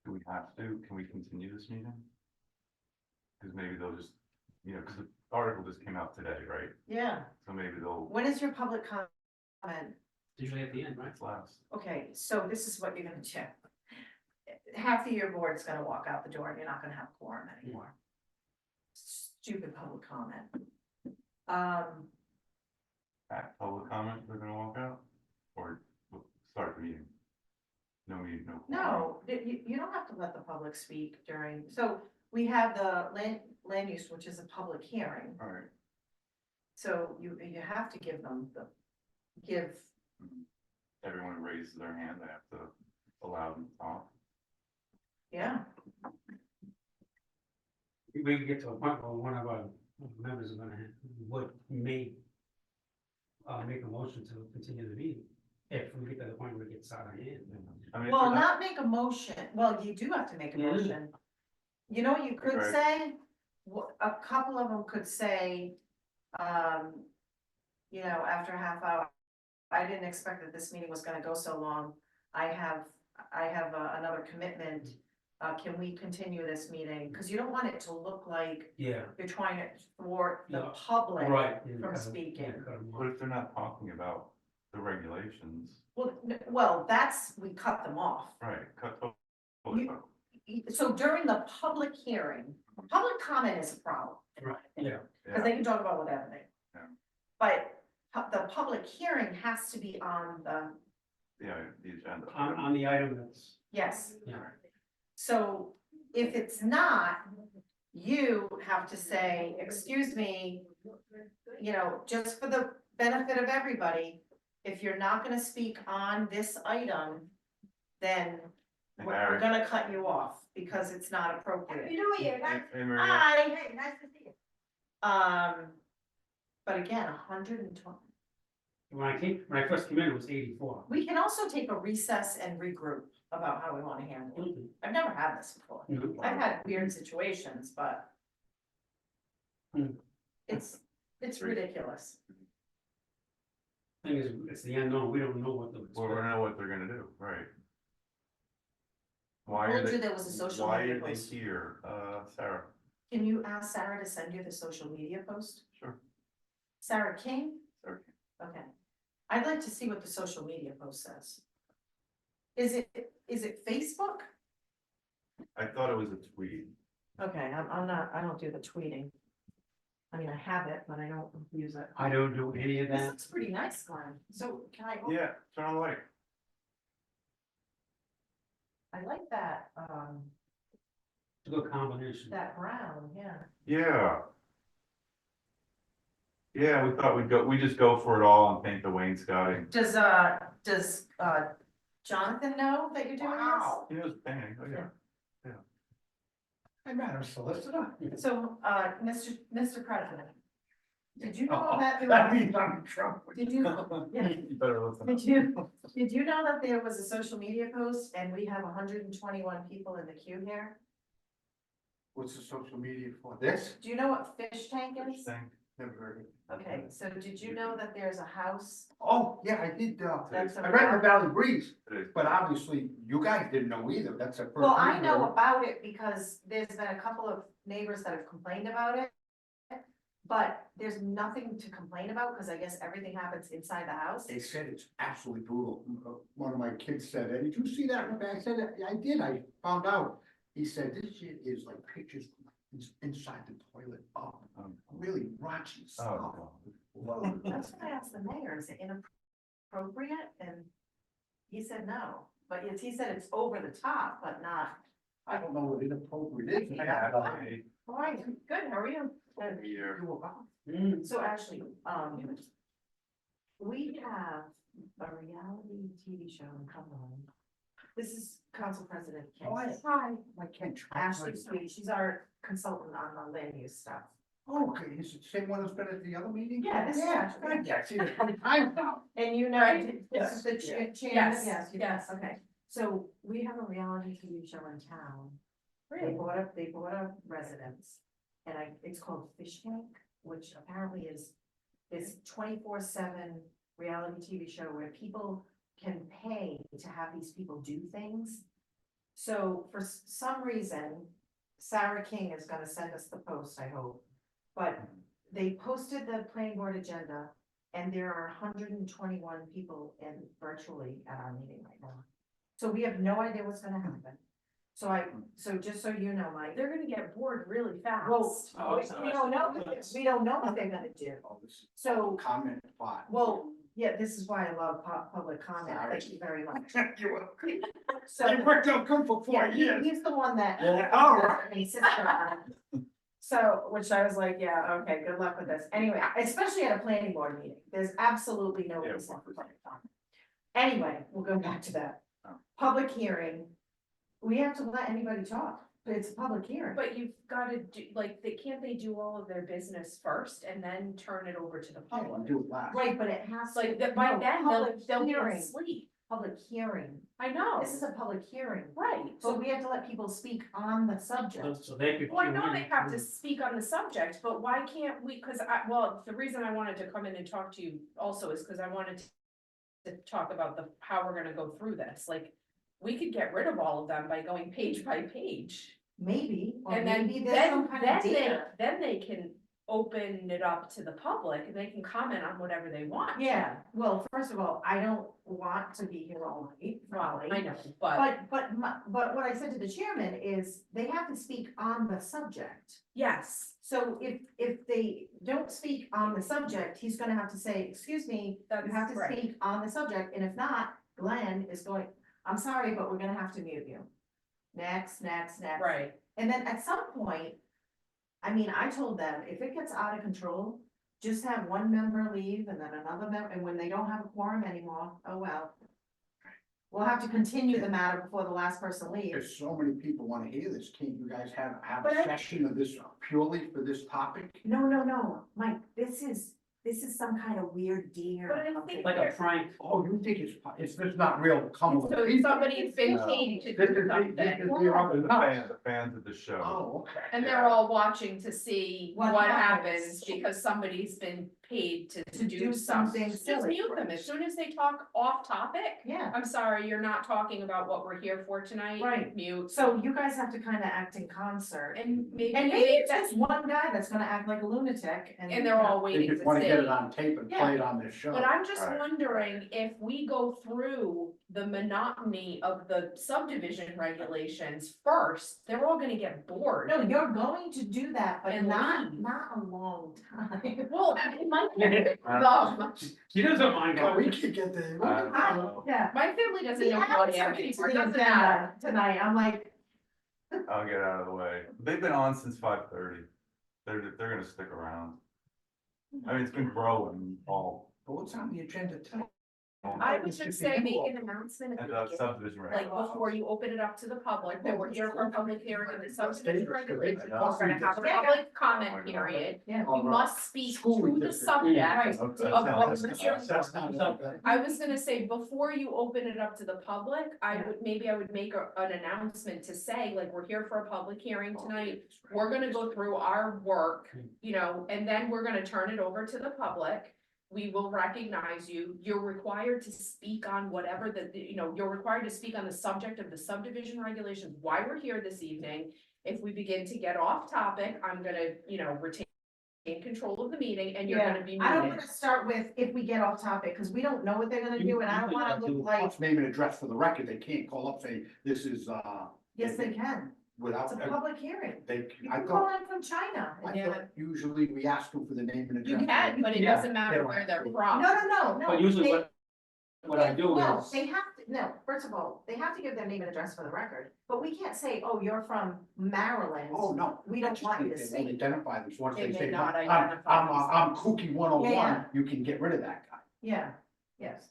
Do we have to, can we continue this meeting? Because maybe they'll just, because the article just came out today, right? Yeah. So maybe they'll, When is your public comment? Usually at the end, right? it's last. Okay, so this is what you're gonna do. Half of your board's gonna walk out the door and you're not gonna have a quorum anymore. Stupid public comment. At public comment, they're gonna walk out? Or start the meeting? No meeting, no. quorum. No, you don't have to let the public speak during, so we have the land use, which is a public hearing. All right. So you have to give them give, Everyone who raises their hand, they have to allow them to talk. yeah, We can get to a point where one of our members are gonna, may make a motion to continue the meeting. If we get to the point where it gets out of hand. I mean, if well, they're not make a motion, well, you do have to make a Yeah. motion. You know what you could Right. say? A couple of them could say, after a half hour, I didn't expect that this meeting was gonna go so long. I have another commitment. Can we continue this meeting? Because you don't want it to look like Yeah, you're trying to thwart the Yeah. public right. from speaking. What if they're not talking about the regulations? Well, we cut them off. Right, cut totally. So during the public hearing, public comment is a problem, Right, yeah. because they can talk about whatever they. Yeah. But the public hearing has to be on the, Yeah, the agenda. On the item that's, yes. yeah. So if it's not, you have to say, excuse me, just for the benefit of everybody, if you're not gonna speak on this item, then we're gonna cut you off because it's not appropriate. Hey, Maria, Hi. Hey, nice to see you. But again, 120, When I first came in, it was 84. we can also take a recess and regroup about how we wanna handle it. Mhm. I've never had this before. Mhm. I've had weird situations, but Hmm. it's ridiculous. Thing is, it's the unknown, we don't know what the. well, we don't know what they're gonna do, right? Why I are told you they, there was a social why media are they post. here? Sarah, Can you ask Sarah to send you the social media post? sure. Sarah King? Sarah. Okay. I'd like to see what the social media post says. Is it Facebook? I thought it was a tweet. Okay, I don't do the tweeting. I mean, I have it, but I don't use it. I don't do any of This that. looks pretty nice, Glenn. So can I? Yeah, turn on the light. I like that, It's a good combination. that brown, yeah. Yeah. Yeah, we thought we just go for it all and paint the wainscoting. Does Jonathan know that you're doing Wow. He knows painting, oh yeah. Hi, Madam Solicitor. this? So, Mr. President, did you know that? That means I'm in trouble. Did you, yeah, You better listen. did you know that there was a social media post and we have 121 people in the queue here? What's the social media for this? Do you know what Fishtank is? Thing. Never heard of it. Okay, so did you know that there's a house? Oh, yeah, I did, That's I read the a- Valley Breeze, It is. but obviously you guys didn't know either. That's the first. Well, I time know heard. about it because there's been a couple of neighbors that have complained about it. But there's nothing to complain about because I guess everything happens inside the house. They said it's absolutely brutal. One of my kids said, did you see that? I said, I did, I found out. He said, this shit is like pictures inside the toilet, really raunchy stuff. Oh, Well, That's what I asked the mayor, is it inappropriate? And he said no, but he said it's over the top, but not. I don't know what inappropriate is. yeah, hey, All right, good, how are you? Good. here. So actually, we have a reality TV show in Cumberland. This is Council President Ken. Oh, Hi. I can't try. Ashley Sweet, she's our consultant on the land use stuff. Oh, okay, is it the same one that's been at the other meeting? Yeah, this is Ashley. Yeah, I see it 20 times now. And you know, Right, this is the yes. chairman, Yes, yes, yes. okay. So we have a reality TV show in town. They bought a residence, and it's called Fishtank, which apparently is 24/7 reality TV show where people can pay to have these people do things. So for some reason, Sarah King is gonna send us the post, I hope. But they posted the planning board agenda and there are 121 people in virtually at our meeting right now. So we have no idea what's gonna happen. So just so you know, Mike, They're gonna get bored really fast. well, Oh, we don't know, we don't know what they're gonna do. Oh, this So, comment spot. well, yeah, this is why I love public comment. Thank you very much. You're welcome. So. It worked out good for 4 Yeah, years. he's the one that. Yeah, all right. And he sits there. So, which I was like, yeah, okay, good luck with this. Anyway, especially at a planning board meeting, there's absolutely no Yeah, reason for public comment. Anyway, we'll go back to that. Oh. Public hearing, we have to let anybody talk, but it's a public hearing. But you've gotta do, like, can't they do all of their business first and then turn it over to the Yeah, public? do it last. Right, but it has to. Like, that by no, then, public they'll be hearing, asleep. Public hearing. I know, This is a public hearing, right, so we have to let people speak on the subject. So they could. well, I know they have to speak on the subject, but why can't we, well, the reason I wanted to come in and talk to you also is because I wanted to talk about how we're gonna go through this, like, we could get rid of all of them by going page by page. Maybe, or And then, maybe there's some kind of data. then they can open it up to the public and they can comment on whatever they want. Yeah, well, first of all, I don't want to be here all night, probably. I know, but But what I said to the chairman is they have to speak on the subject. yes, So if they don't speak on the subject, he's gonna have to say, excuse me, that's you have to right. speak on the subject, and if not, Glenn is going, I'm sorry, but we're gonna have to mute you. Next. Right, And then at some point, I mean, I told them, if it gets out of control, just have one member leave and then another member, and when they don't have a quorum anymore, oh well. We'll have to continue the matter before the last person leaves. If so many people wanna hear this, can't you guys have But a I- session of this purely for this topic? No, Mike, this is some kind of weird deer. But I something. think Like a prank. Oh, you think it's just not real Cumberland so people? somebody's been No. paid to This do is something, The fans of the show. Oh, okay. and they're all watching to see What what happens. happens, because somebody's been paid to To do do something Just silly. mute them, as soon as they talk off topic, Yeah, I'm sorry, you're not talking about what we're here for tonight. Right. Mute, so you guys have to kind of act in concert. and maybe, And maybe it's just one guy that's gonna act like a lunatic and. and they're all They waiting just to wanna get it see. on tape and play it on their show. But I'm just Right. wondering if we go through the monotony of the subdivision regulations first, they're all gonna get bored. No, you're going to do that, but And not leave. a long time. Well, it might get them. He doesn't mind God, we going. could get the. I don't know. Yeah. My family doesn't We know added what I am something to anymore, the doesn't matter. agenda tonight, I'm like, I'll get out of the way. They've been on since 5:30. They're gonna stick around. I mean, it's been growing all. But what's on the agenda tonight? I would just say make an announcement at And the beginning, subdivision. like regulations. before you open it up to the public, that we're here for a public hearing on the subdivision regulations. Yeah. We're gonna have a public comment period. yeah. You must speak School to the district. subject. Right. Okay, Of that what sounds- we're here That's not. I was gonna say, before you open it up to the public, I would make an announcement to say, like, we're here for a public hearing tonight. We're gonna go through our work, and then we're gonna turn it over to the public. We will recognize you. You're required to speak on whatever you're required to speak on the subject of the subdivision regulations, why we're here this evening. If we begin to get off topic, I'm gonna, retain control of the meeting and you're Yeah, gonna be I don't muted. wanna start with if we get off topic, cause we don't know what they're gonna do, and I don't wanna look like, Plus name and address for the record, they can't call up saying, this is, yes, they can, without, it's a public hearing. they, You I can thought, call in from China. I thought usually we ask them for the name and address. You can, but it Yeah. doesn't matter where they're from. No. But usually they- what I do No, is, they have to, no, first of all, they have to give their name and address for the record, but we can't say, oh, you're from Maryland. Oh, no. We don't want you to They won't speak. identify them, so once They they may say, not I'm, identify I'm Kooky 101, Yeah. you can get rid of that guy. Yeah, yes.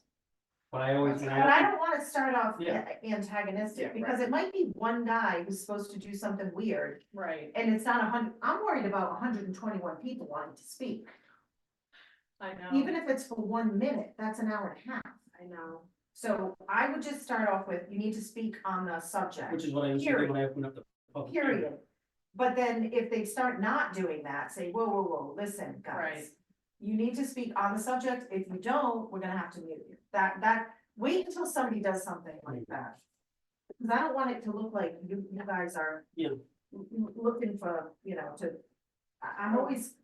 but I always, when But I I, don't wanna start off Yeah. antagonistic, Yeah, because right. it might be one guy who's supposed to do something weird, Right, and it's not 100, I'm worried about 121 people wanting to speak. I know, Even if it's for 1 minute, that's an hour and a half. I know. So I would just start off with, you need to speak on the subject. which is what I used to do when I opened up the public. hearing. Period. But then if they start not doing that, say, whoa, listen, Right. guys. You need to speak on the subject. If you don't, we're gonna have to mute you. Wait until somebody does something like that. Cause I don't want it to look like you guys are. Yeah. Looking for, you know, I'm always